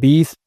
20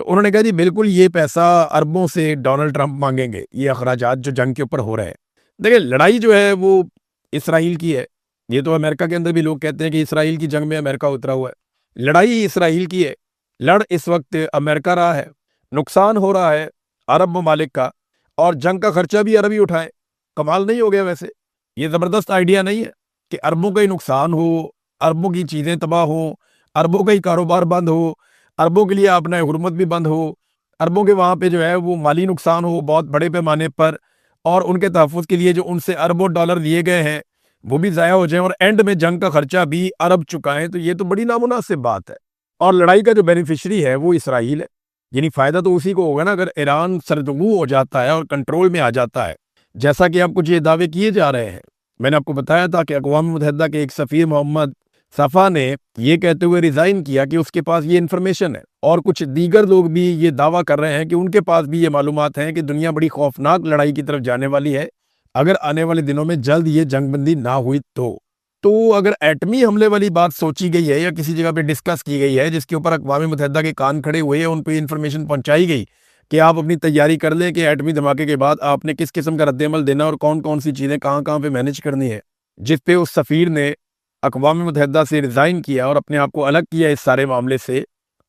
تو انہوں نے کہا جی بالکل یہ پیسہ اربوں سے ڈونلڈ ٹرمپ مانگیں گے، یہ اخراجات جو جنگ کے اوپر ہو رہے ہیں۔ دیکھیں لڑائی جو ہے وہ اسرائیل کی ہے، یہ تو امریکہ کے اندر بھی لوگ کہتے ہیں کہ اسرائیل کی جنگ میں امریکہ اترا ہوا ہے، لڑائی اسرائیل کی ہے، لڑ اس وقت امریکہ رہا ہے، نقصان ہو رہا ہے عرب ممالک کا، اور جنگ کا خرچہ بھی عرب ہی اٹھائے۔ کمال نہیں ہو گیا ویسے؟ یہ زبردست آئیڈیا نہیں ہے کہ اربوں کا ہی نقصان ہو، اربوں کی چیزیں تباہ ہوں، اربوں کا ہی کاروبار بند ہو، اربوں کے لیے اپنا حرمت بھی بند ہو، اربوں کے وہاں پہ جو ہے وہ مالی نقصان ہو بہت بڑے پیمانے پر، اور ان کے تحفظ کے لیے جو ان سے اربوں ڈالر لیے گئے ہیں وہ بھی ضائع ہو جائیں، اور اینڈ میں جنگ کا خرچہ بھی عرب چکائیں، تو یہ تو بڑی نامناسب بات ہے۔ اور لڑائی کا جو بینیفیشری ہے وہ اسرائیل ہے، یعنی فائدہ تو اسی کو ہوگا نا اگر ایران سرنگو ہو جاتا ہے اور کنٹرول میں آ جاتا ہے، جیسا کہ اب کچھ یہ دعوے کیے جا رہے ہیں۔ میں نے آپ کو بتایا تھا کہ اقوام متحدہ کے ایک سفیر محمد صفا نے یہ کہتے ہوئے ریزائن کیا کہ اس کے پاس یہ انفارمیشن ہے، اور کچھ دیگر لوگ بھی یہ دعویٰ کر رہے ہیں کہ ان کے پاس بھی یہ معلومات ہیں کہ دنیا بڑی خوفناک لڑائی کی طرف جانے والی ہے اگر آنے والے دنوں میں جلد یہ جنگ بندی نہ ہوئی تو اگر ایٹمی حملے والی بات سوچی گئی ہے یا کسی جگہ پہ ڈسکس کی گئی ہے جس کے اوپر اقوام متحدہ کے کان کھڑے ہوئے ہیں، ان پہ انفارمیشن پہنچائی گئی کہ آپ اپنی تیاری کر لیں کہ ایٹمی دھماکے کے بعد آپ نے کس قسم کا رد عمل دینا اور کون کون سی چیزیں کہاں کہاں پہ مینیج کرنی ہے، جس پہ اس سفیر نے اقوام متحدہ سے ریزائن کیا اور اپنے آپ کو الگ کیا اس سارے معاملے سے،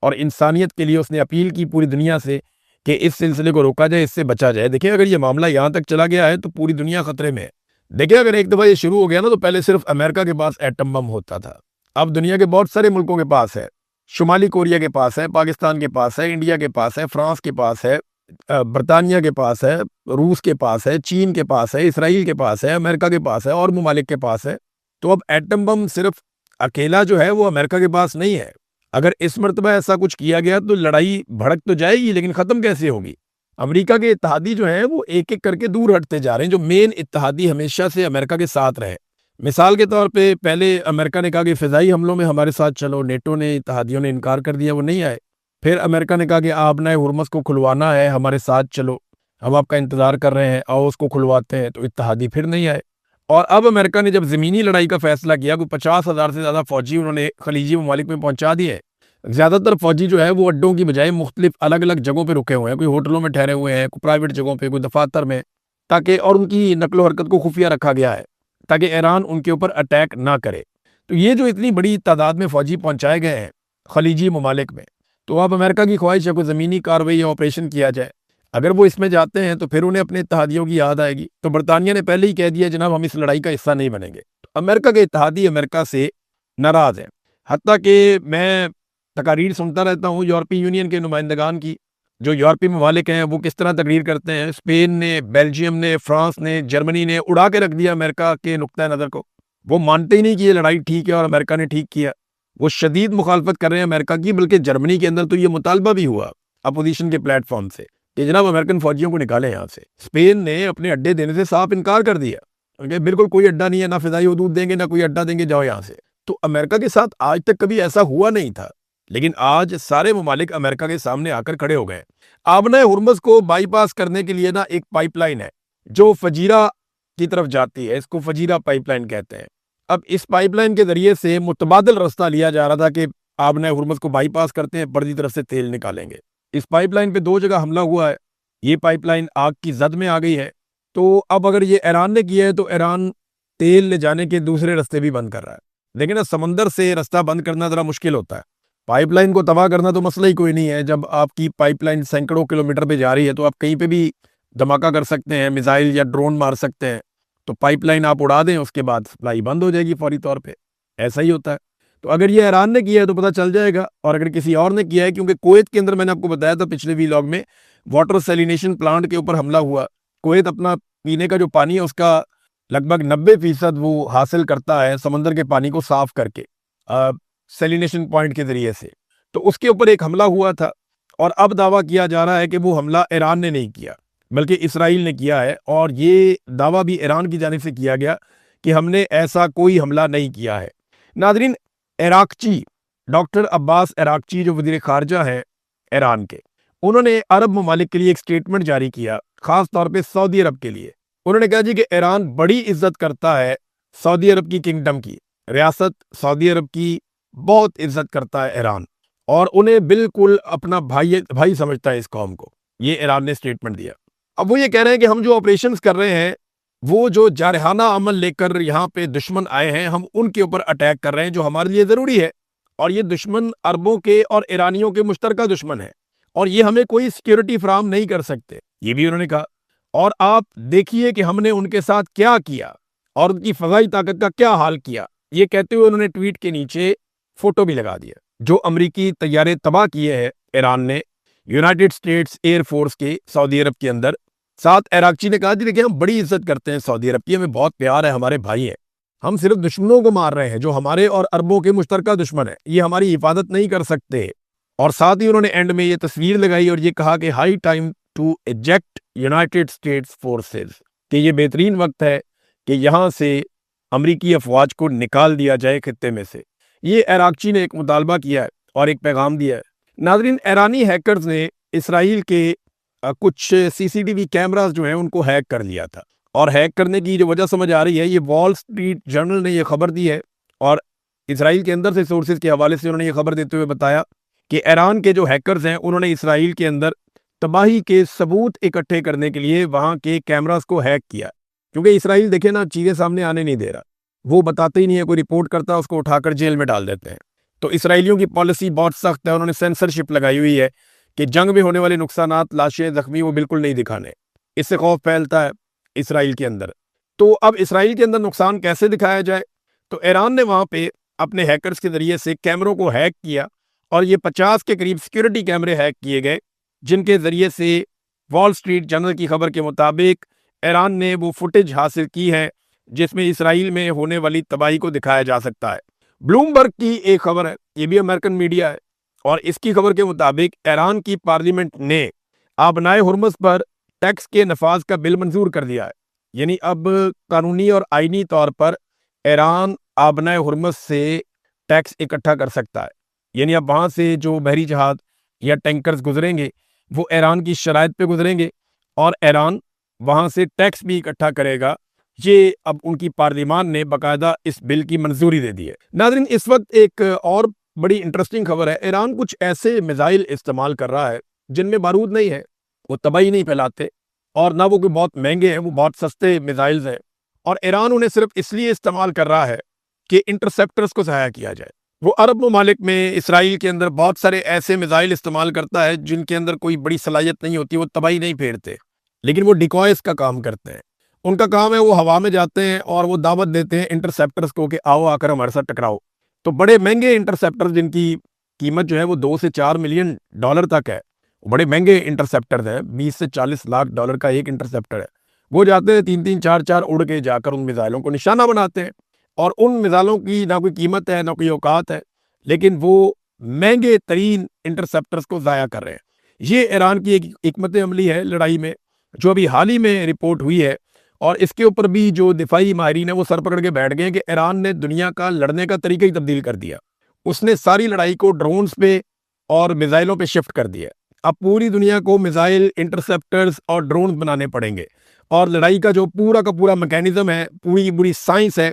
اور انسانیت کے لیے اس نے اپیل کی پوری دنیا سے کہ اس سلسلے کو روکا جائے، اس سے بچا جائے۔ دیکھیں اگر یہ معاملہ یہاں تک چلا گیا ہے تو پوری دنیا خطرے میں ہے۔ دیکھیں اگر ایک دفعہ یہ شروع ہو گیا نا تو پہلے صرف امریکہ کے پاس ایٹم بم ہوتا تھا، اب دنیا کے بہت سارے ملکوں کے پاس ہے، شمالی کوریا کے پاس ہے، پاکستان کے پاس ہے، انڈیا کے پاس ہے، فرانس کے پاس ہے، برطانیہ کے پاس ہے، روس کے پاس ہے، چین کے پاس ہے، اسرائیل کے پاس ہے، امریکہ کے پاس ہے، اور ممالک کے پاس ہے۔ تو اب ایٹم بم صرف اکیلا جو ہے وہ امریکہ کے پاس نہیں ہے، اگر اس مرتبہ ایسا کچھ کیا گیا تو لڑائی بھڑک تو جائے گی لیکن ختم کیسے ہوگی؟ امریکہ کے اتحادی جو ہیں وہ ایک ایک کر کے دور ہٹتے جا رہے ہیں، جو مین اتحادی ہمیشہ سے امریکہ کے ساتھ رہے۔ مثال کے طور پہ پہلے امریکہ نے کہا کہ فضائی حملوں میں ہمارے ساتھ چلو، نیٹو نے اتحادیوں نے انکار کر دیا، وہ نہیں آئے۔ پھر امریکہ نے کہا کہ آپ نے ہرمز کو کھلوانا ہے، ہمارے ساتھ چلو، ہم آپ کا انتظار کر رہے ہیں، آؤ اس کو کھلواتے ہیں، تو اتحادی پھر نہیں آئے۔ اور اب امریکہ نے جب زمینی لڑائی کا فیصلہ کیا، کوئی 50,000 سے زیادہ فوجی انہوں نے خلیجی ممالک میں پہنچا دیے۔ زیادہ تر فوجی جو ہے وہ اڈوں کی بجائے مختلف الگ الگ جگہوں پہ رکے ہوئے ہیں، کوئی ہوٹلوں میں ٹھہرے ہوئے ہیں، کوئی پرائیویٹ جگہوں پہ، کوئی دفاتر میں، تاکہ اور ان کی نقل و حرکت کو خفیہ رکھا گیا ہے تاکہ ایران ان کے اوپر اٹیک نہ کرے۔ تو یہ جو اتنی بڑی تعداد میں فوجی پہنچائے گئے ہیں خلیجی ممالک میں، تو اب امریکہ کی خواہش ہے کوئی زمینی کارروائی یا آپریشن کیا جائے۔ اگر وہ اس میں جاتے ہیں تو پھر انہیں اپنے اتحادیوں کی یاد آئے گی۔ تو برطانیہ نے پہلے ہی کہہ دیا جناب ہم اس لڑائی کا حصہ نہیں بنیں گے۔ تو امریکہ کے اتحادی امریکہ سے ناراض ہیں، حتیٰ کہ میں تقاریر سنتا رہتا ہوں یورپی یونین کے نمائندگان کی، جو یورپی ممالک ہیں وہ کس طرح تقریر کرتے ہیں۔ اسپین نے، بیلجیم نے، فرانس نے، جرمنی نے اڑا کے رکھ دیا امریکہ کے نقطۂ نظر کو، وہ مانتے ہی نہیں کہ یہ لڑائی ٹھیک ہے اور امریکہ نے ٹھیک کیا، وہ شدید مخالفت کر رہے ہیں امریکہ کی۔ بلکہ جرمنی کے اندر تو یہ مطالبہ بھی ہوا اپوزیشن کے پلیٹ فارم سے کہ جناب امریکن فوجیوں کو نکالیں یہاں سے۔ اسپین نے اپنے اڈے دینے سے صاف انکار کر دیا کہ بالکل کوئی اڈا نہیں ہے، نہ فضائی حدود دیں گے نہ کوئی اڈا دیں گے، جاؤ یہاں سے۔ تو امریکہ کے ساتھ آج تک کبھی ایسا ہوا نہیں تھا، لیکن آج سارے ممالک امریکہ کے سامنے آ کر کھڑے ہو گئے۔ آبنہ ہرمز کو بائی پاس کرنے کے لیے نا ایک پائپ لائن ہے جو فجیرہ کی طرف جاتی ہے، اس کو فجیرہ پائپ لائن کہتے ہیں۔ اب اس پائپ لائن کے ذریعے سے متبادل راستہ لیا جا رہا تھا کہ آبنہ ہرمز کو بائی پاس کرتے ہیں، پردی طرف سے تیل نکالیں گے۔ اس پائپ لائن پہ 2 جگہ حملہ ہوا ہے، یہ پائپ لائن آگ کی زد میں آ گئی ہے۔ تو اب اگر یہ ایران نے کیا ہے تو ایران تیل لے جانے کے دوسرے راستے بھی بند کر رہا ہے۔ لیکن نا سمندر سے راستہ بند کرنا ذرا مشکل ہوتا ہے، پائپ لائن کو تباہ کرنا تو مسئلہ ہی کوئی نہیں ہے۔ جب آپ کی پائپ لائن سینکڑوں کلومیٹر پہ جا رہی ہے تو آپ کہیں پہ بھی دھماکہ کر سکتے ہیں، میزائل یا ڈرون مار سکتے ہیں، تو پائپ لائن آپ اڑا دیں، اس کے بعد سپلائی بند ہو جائے گی فوری طور پہ، ایسا ہی ہوتا ہے۔ تو اگر یہ ایران نے کیا ہے تو پتہ چل جائے گا، اور اگر کسی اور نے کیا ہے، کیونکہ کویت کے اندر میں نے آپ کو بتایا تھا پچھلے ویلاگ میں واٹر سیلینیشن پلانٹ کے اوپر حملہ ہوا۔ کویت اپنا پینے کا جو پانی ہے اس کا لگ بھگ 90% وہ حاصل کرتا ہے سمندر کے پانی کو صاف کر کے سیلینیشن پوائنٹ کے ذریعے سے، تو اس کے اوپر ایک حملہ ہوا تھا، اور اب دعویٰ کیا جا رہا ہے کہ وہ حملہ ایران نے نہیں کیا بلکہ اسرائیل نے کیا ہے، اور یہ دعویٰ بھی ایران کی جانب سے کیا گیا کہ ہم نے ایسا کوئی حملہ نہیں کیا ہے۔ ناظرین، عراقچی ڈاکٹر عباس عراقچی جو وزیر خارجہ ہیں ایران کے، انہوں نے عرب ممالک کے لیے ایک سٹیٹمنٹ جاری کیا، خاص طور پہ سعودی عرب کے لیے۔ انہوں نے کہا جی کہ ایران بڑی عزت کرتا ہے سعودی عرب کی کنگڈم کی، ریاست سعودی عرب کی بہت عزت کرتا ہے ایران، اور انہیں بالکل اپنا بھائی سمجھتا ہے اس قوم کو. یہ ایران نے اسٹیٹمنٹ دیا. اب وہ یہ کہہ رہے ہیں کہ ہم جو آپریشنز کر رہے ہیں وہ جو جارحانہ عمل لے کر یہاں پہ دشمن آئے ہیں ہم ان کے اوپر اٹیک کر رہے ہیں جو ہمارے لیے ضروری ہے, اور یہ دشمن عربوں کے اور ایرانیوں کے مشترکہ دشمن ہے اور یہ ہمیں کوئی سیکیورٹی فراہم نہیں کر سکتے, یہ بھی انہوں نے کہا. اور آپ دیکھیے کہ ہم نے ان کے ساتھ کیا کیا اور ان کی فضائی طاقت کا کیا حال کیا. یہ کہتے ہوئے انہوں نے ٹویٹ کے نیچے فوٹو بھی لگا دیا جو امریکی طیارے تباہ کیے ہیں ایران نے یونائٹڈ اسٹیٹس ایئر فورس کے سعودی عرب کے اندر. ساتھ عراقچی نے کہا جی دیکھیں ہم بڑی عزت کرتے ہیں سعودی عرب کی, ہمیں بہت پیار ہے, ہمارے بھائی ہیں, ہم صرف دشمنوں کو مار رہے ہیں جو ہمارے اور عربوں کے مشترکہ دشمن ہیں, یہ ہماری حفاظت نہیں کر سکتے. اور ساتھ ہی انہوں نے اینڈ میں یہ تصویر لگائی اور یہ کہا کہ high time to eject United States forces, کہ یہ بہترین وقت ہے کہ یہاں سے امریکی افواج کو نکال دیا جائے خطے میں سے. یہ عراقچی نے ایک مطالبہ کیا ہے اور ایک پیغام دیا ہے. ناظرین, ایرانی ہیکرز نے اسرائیل کے کچھ سی سی ٹی وی کیمراز جو ہیں ان کو ہیک کر لیا تھا, اور ہیک کرنے کی جو وجہ سمجھ آ رہی ہے, یہ وال اسٹریٹ جرنل نے یہ خبر دی ہے اور اسرائیل کے اندر سے سورسز کے حوالے سے انہوں نے یہ خبر دیتے ہوئے بتایا کہ ایران کے جو ہیکرز ہیں انہوں نے اسرائیل کے اندر تباہی کے ثبوت اکٹھے کرنے کے لیے وہاں کے کیمراز کو ہیک کیا, کیونکہ اسرائیل دیکھیں نا چیزیں سامنے آنے نہیں دے رہا, وہ بتاتے ہی نہیں ہے, کوئی رپورٹ کرتا ہے اس کو اٹھا کر جیل میں ڈال دیتے ہیں. تو اسرائیلیوں کی پالیسی بہت سخت ہے, انہوں نے سینسرشپ لگائی ہوئی ہے کہ جنگ میں ہونے والے نقصانات, لاشیں, زخمی وہ بالکل نہیں دکھانے, اس سے خوف پھیلتا ہے اسرائیل کے اندر. تو اب اسرائیل کے اندر نقصان کیسے دکھایا جائے, تو ایران نے وہاں پہ اپنے ہیکرز کے ذریعے سے کیمروں کو ہیک کیا اور یہ 50 کے قریب سیکیورٹی کیمرے ہیک کیے گئے جن کے ذریعے سے وال اسٹریٹ جرنل کی خبر کے مطابق ایران نے وہ فوٹیج حاصل کی ہے جس میں اسرائیل میں ہونے والی تباہی کو دکھایا جا سکتا ہے. بلومبرگ کی ایک خبر ہے, یہ بھی امریکن میڈیا ہے, اور اس کی خبر کے مطابق ایران کی پارلیمنٹ نے آبنائے ہرمز پر ٹیکس کے نفاذ کا بل منظور کر دیا ہے. یعنی اب قانونی اور آئینی طور پر ایران آبنائے ہرمز سے ٹیکس اکٹھا کر سکتا ہے. یعنی اب وہاں سے جو بحری جہاز یا ٹینکرز گزریں گے وہ ایران کی شرائط پہ گزریں گے اور ایران وہاں سے ٹیکس بھی اکٹھا کرے گا. یہ اب ان کی پارلیمان نے باقاعدہ اس بل کی منظوری دے دی ہے. ناظرین, اس وقت ایک اور بڑی انٹرسٹنگ خبر ہے, ایران کچھ ایسے میزائل استعمال کر رہا ہے جن میں بارود نہیں ہے, وہ تباہی نہیں پھیلاتے اور نہ وہ کوئی بہت مہنگے ہیں, وہ بہت سستے میزائلز ہیں, اور ایران انہیں صرف اس لیے استعمال کر رہا ہے کہ انٹرسیپٹرز کو ضائع کیا جائے. وہ عرب ممالک میں اسرائیل کے اندر بہت سارے ایسے میزائل استعمال کرتا ہے جن کے اندر کوئی بڑی صلاحیت نہیں ہوتی, وہ تباہی نہیں پھیرتے, لیکن وہ ڈیکوائز کا کام کرتے ہیں. ان کا کام ہے وہ ہوا میں جاتے ہیں اور وہ دعوت دیتے ہیں انٹرسیپٹرز کو کہ آؤ آ کر ہمارے ساتھ ٹکراؤ. تو بڑے مہنگے انٹرسیپٹر جن کی قیمت جو ہے وہ $2 سے 4 ملین تک ہے, بڑے مہنگے انٹرسیپٹرز ہیں, 20 سے 40 لاکھ ڈالر کا ایک انٹرسیپٹر ہے. وہ جاتے ہیں 3-3 4-4 اڑ کے جا کر ان میزائلوں کو نشانہ بناتے ہیں, اور ان میزائلوں کی نہ کوئی قیمت ہے نہ کوئی اوقات ہے, لیکن وہ مہنگے ترین انٹرسیپٹرز کو ضائع کر رہے ہیں. یہ ایران کی ایک حکمت عملی ہے لڑائی میں جو ابھی حال ہی میں رپورٹ ہوئی ہے, اور اس کے اوپر بھی جو دفاعی ماہرین ہیں وہ سر پکڑ کے بیٹھ گئے ہیں کہ ایران نے دنیا کا لڑنے کا طریقہ ہی تبدیل کر دیا. اس نے ساری لڑائی کو ڈرونز پہ اور میزائلوں پہ شفٹ کر دیا. اب پوری دنیا کو میزائل, انٹرسیپٹرز اور ڈرونز بنانے پڑیں گے, اور لڑائی کا جو پورا کا پورا میکینزم ہے, پوری سائنس ہے,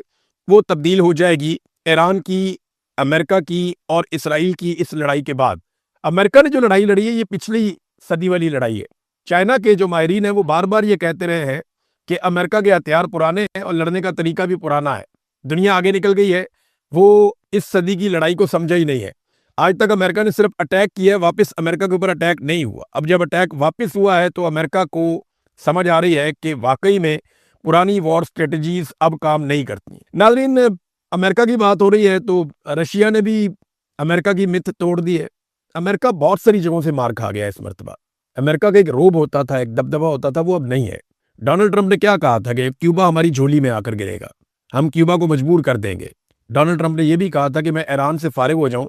وہ تبدیل ہو جائے گی ایران کی, امریکہ کی اور اسرائیل کی اس لڑائی کے بعد. امریکہ نے جو لڑائی لڑی ہے یہ پچھلی صدی والی لڑائی ہے. چائنا کے جو ماہرین ہیں وہ بار بار یہ کہتے رہے ہیں کہ امریکہ کے ہتھیار پرانے ہیں اور لڑنے کا طریقہ بھی پرانا ہے, دنیا آگے نکل گئی ہے, وہ اس صدی کی لڑائی کو سمجھا ہی نہیں ہے. آج تک امریکہ نے صرف اٹیک کیا ہے, واپس امریکہ کے اوپر اٹیک نہیں ہوا. اب جب اٹیک واپس ہوا ہے تو امریکہ کو سمجھ آ رہی ہے کہ واقعی میں پرانی وار سٹریٹجیز اب کام نہیں کرتی. ناظرین, امریکہ کی بات ہو رہی ہے تو رشیا نے بھی امریکہ کی مت توڑ دی ہے. امریکہ بہت ساری جگہوں سے مار کھا گیا اس مرتبہ. امریکہ کا ایک روب ہوتا تھا, ایک دبدبہ ہوتا تھا, وہ اب نہیں ہے. ڈونلڈ ٹرمپ نے کیا کہا تھا کہ کیوبا ہماری جھولی میں آ کر گرے گا, ہم کیوبا کو مجبور کر دیں گے. ڈونلڈ ٹرمپ نے یہ بھی کہا تھا کہ میں ایران سے فارغ ہو جاؤں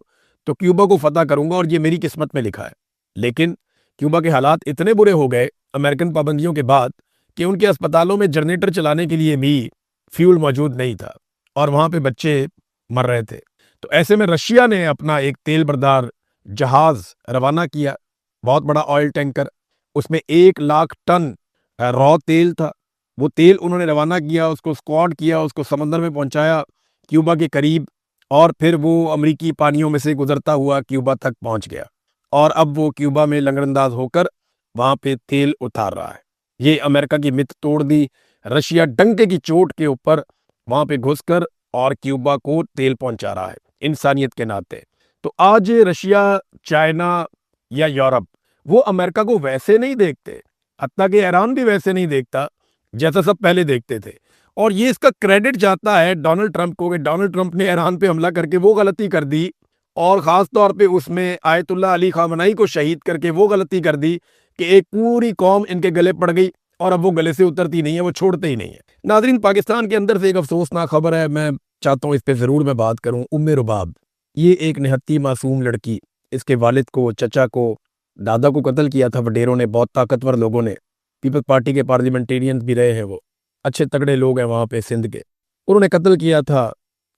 تو کیوبا کو فتح کروں گا اور یہ میری قسمت میں لکھا ہے. لیکن کیوبا کے حالات اتنے برے ہو گئے امریکن پابندیوں کے بعد کہ ان کے اسپتالوں میں جنریٹر چلانے کے لیے بھی فیول موجود نہیں تھا اور وہاں پہ بچے مر رہے تھے. تو ایسے میں رشیا نے اپنا ایک تیل بردار جہاز روانہ کیا, بہت بڑا آئل ٹینکر, اس میں 1 لاکھ ٹن را تیل تھا. وہ تیل انہوں نے روانہ کیا, اس کو اسکواڈ کیا, اس کو سمندر میں پہنچایا کیوبا کے قریب, اور پھر وہ امریکی پانیوں میں سے گزرتا ہوا کیوبا تک پہنچ گیا، اور اب وہ کیوبا میں لنگر انداز ہو کر وہاں پہ تیل اتار رہا ہے۔ یہ امریکہ کی مت توڑ دی، رشیا ڈنکے کی چوٹ کے اوپر وہاں پہ گھس کر اور کیوبا کو تیل پہنچا رہا ہے انسانیت کے ناطے۔ تو آج رشیا، چائنا یا یورپ وہ امریکہ کو ویسے نہیں دیکھتے، حتیٰ کہ ایران بھی ویسے نہیں دیکھتا جیسا سب پہلے دیکھتے تھے، اور یہ اس کا کریڈٹ جاتا ہے ڈونلڈ ٹرمپ کو کہ ڈونلڈ ٹرمپ نے ایران پہ حملہ کر کے وہ غلطی کر دی، اور خاص طور پہ اس میں آیت اللہ علی خامنائی کو شہید کر کے وہ غلطی کر دی کہ ایک پوری قوم ان کے گلے پڑ گئی، اور اب وہ گلے سے اترتی نہیں ہے، وہ چھوڑتے ہی نہیں ہے۔ ناظرین، پاکستان کے اندر سے ایک افسوسناک خبر ہے، میں چاہتا ہوں اس پہ ضرور میں بات کروں۔ رباب، یہ ایک نہتی معصوم لڑکی، اس کے والد کو، چچا کو، دادا کو قتل کیا تھا وڈیروں نے، بہت طاقتور لوگوں نے، پیپلز پارٹی کے پارلیمنٹیرین بھی رہے ہیں، وہ اچھے تگڑے لوگ ہیں وہاں پہ سندھ کے، انہوں نے قتل کیا تھا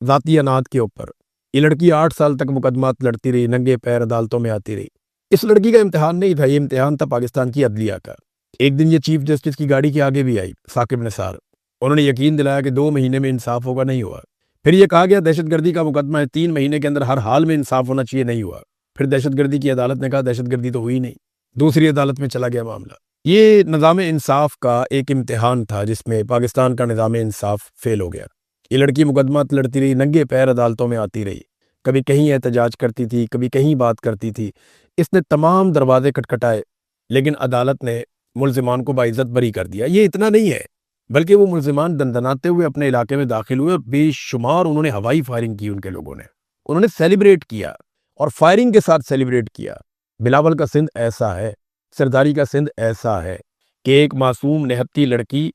ذاتی اناد کے اوپر۔ یہ لڑکی 8 سال تک مقدمات لڑتی رہی، ننگے پیر عدالتوں میں آتی رہی۔ اس لڑکی کا امتحان نہیں تھا، یہ امتحان تھا پاکستان کی عدلیہ کا۔ ایک دن یہ چیف جسٹس کی گاڑی کے آگے بھی آئی، ثاقب نثار، انہوں نے یقین دلایا کہ 2 مہینے میں انصاف ہوگا، نہیں ہوا۔ پھر یہ کہا گیا دہشت گردی کا مقدمہ ہے، 3 مہینے کے اندر ہر حال میں انصاف ہونا چاہیے، نہیں ہوا۔ پھر دہشت گردی کی عدالت نے کہا دہشت گردی تو ہوئی نہیں، دوسری عدالت میں چلا گیا معاملہ۔ یہ نظام انصاف کا ایک امتحان تھا جس میں پاکستان کا نظام انصاف فیل ہو گیا۔ یہ لڑکی مقدمات لڑتی رہی، ننگے پیر عدالتوں میں آتی رہی، کبھی کہیں احتجاج کرتی تھی، کبھی کہیں بات کرتی تھی، اس نے تمام دروازے کٹکھٹائے، لیکن عدالت نے ملزمان کو باعزت بری کر دیا۔ یہ اتنا نہیں ہے، بلکہ وہ ملزمان دندناتے ہوئے اپنے علاقے میں داخل ہوئے، اور بے شمار انہوں نے ہوائی فائرنگ کی، ان کے لوگوں نے، انہوں نے سیلیبریٹ کیا، اور فائرنگ کے ساتھ سیلیبریٹ کیا۔ بلاول کا سندھ ایسا ہے، سرداری کا سندھ ایسا ہے کہ ایک معصوم نہتی لڑکی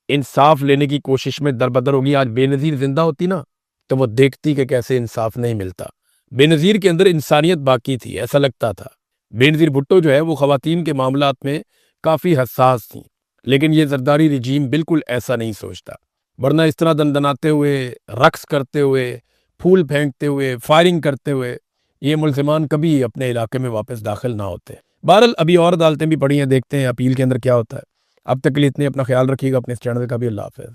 انصاف لینے کی کوشش میں دربدر ہوگی۔ آج بے نظیر زندہ ہوتی نا تو وہ دیکھتی کہ کیسے انصاف نہیں ملتا۔ بے نظیر کے اندر انسانیت باقی تھی، ایسا لگتا تھا۔ بے نظیر بھٹو جو ہے وہ خواتین کے معاملات میں کافی حساس تھیں، لیکن یہ زرداری رجیم بالکل ایسا نہیں سوچتا، ورنہ اس طرح دندناتے ہوئے، رقص کرتے ہوئے، پھول پھینکتے ہوئے، فائرنگ کرتے ہوئے یہ ملزمان کبھی اپنے علاقے میں واپس داخل نہ ہوتے۔ بہرحال ابھی اور عدالتیں بھی پڑی ہیں، دیکھتے ہیں اپیل کے اندر کیا ہوتا ہے۔ اب تک کے لیے اتنے، اپنا خیال رکھیے گا، اپنے اس چینل کا بھی۔ اللہ حافظ۔